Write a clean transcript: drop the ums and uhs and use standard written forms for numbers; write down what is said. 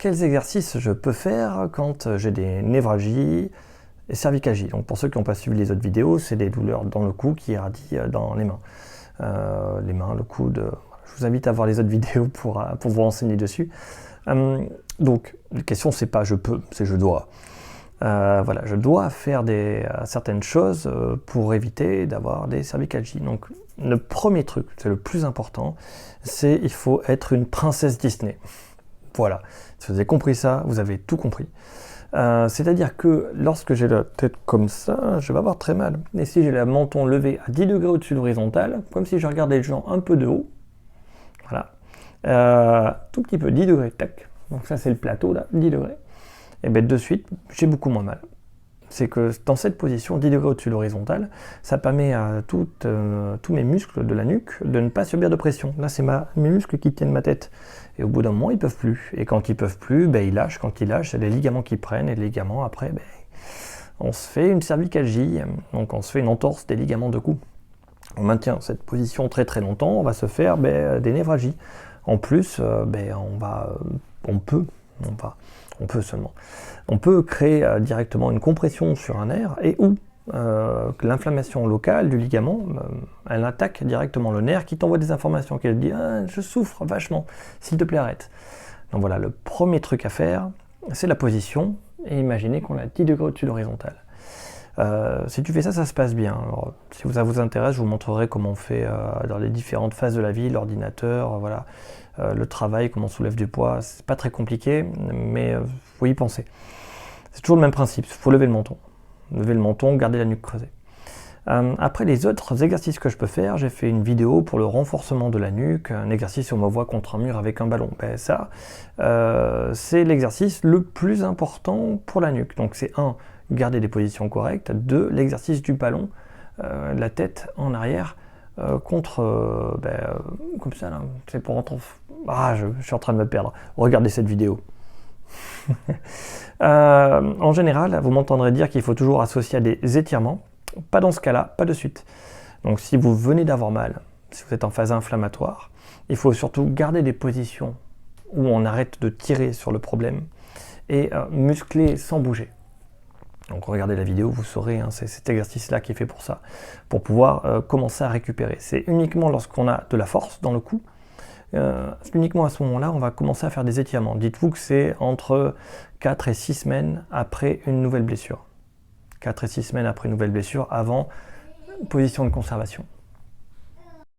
quels exercices je peux faire quand j'ai des névralgies et cervicalgies. Donc pour ceux qui n'ont pas suivi les autres vidéos, c'est des douleurs dans le cou qui irradient dans les mains. Le coude. Je vous invite à voir les autres vidéos pour vous renseigner dessus. Donc la question c'est pas je peux, c'est je dois. Voilà, je dois faire certaines choses pour éviter d'avoir des cervicalgies. Donc le premier truc, c'est le plus important, c'est il faut être une princesse Disney. Voilà, si vous avez compris ça, vous avez tout compris. C'est-à-dire que lorsque j'ai la tête comme ça, je vais avoir très mal. Et si j'ai le menton levé à 10 degrés au-dessus de l'horizontale, comme si je regardais les gens un peu de haut, voilà, tout petit peu, 10 degrés, tac. Donc ça c'est le plateau là, 10 degrés. Et bien de suite, j'ai beaucoup moins mal. C'est que dans cette position, 10 degrés au-dessus de l'horizontale, ça permet à tous mes muscles de la nuque de ne pas subir de pression. Là, c'est mes muscles qui tiennent ma tête. Et au bout d'un moment, ils ne peuvent plus. Et quand ils ne peuvent plus, ben, ils lâchent. Quand ils lâchent, c'est les ligaments qui prennent. Et les ligaments, après, ben, on se fait une cervicalgie. Donc, on se fait une entorse des ligaments de cou. On maintient cette position très très longtemps. On va se faire des névralgies. En plus, on peut créer directement une compression sur un nerf et où l'inflammation locale du ligament, elle attaque directement le nerf qui t'envoie des informations, qui te dit « je souffre vachement, s'il te plaît arrête ». Donc voilà, le premier truc à faire, c'est la position, et imaginez qu'on a 10 degrés au-dessus de l'horizontale. Si tu fais ça, ça se passe bien. Alors, si ça vous intéresse, je vous montrerai comment on fait dans les différentes phases de la vie, l'ordinateur, voilà, le travail, comment on soulève du poids. C'est pas très compliqué, mais faut y penser. C'est toujours le même principe, il faut lever le menton. Lever le menton, garder la nuque creusée. Après les autres exercices que je peux faire, j'ai fait une vidéo pour le renforcement de la nuque, un exercice où on me voit contre un mur avec un ballon. Ben ça, c'est l'exercice le plus important pour la nuque. Donc c'est garder des positions correctes, 2, l'exercice du ballon, la tête en arrière, comme ça là, c'est pour rentrer. Je suis en train de me perdre. Regardez cette vidéo. En général, vous m'entendrez dire qu'il faut toujours associer à des étirements. Pas dans ce cas-là, pas de suite. Donc si vous venez d'avoir mal, si vous êtes en phase inflammatoire, il faut surtout garder des positions où on arrête de tirer sur le problème et muscler sans bouger. Donc regardez la vidéo, vous saurez, c'est cet exercice-là qui est fait pour ça, pour pouvoir commencer à récupérer. C'est uniquement lorsqu'on a de la force dans le cou, uniquement à ce moment-là, on va commencer à faire des étirements. Dites-vous que c'est entre 4 et 6 semaines après une nouvelle blessure. 4 et 6 semaines après une nouvelle blessure, avant position de conservation.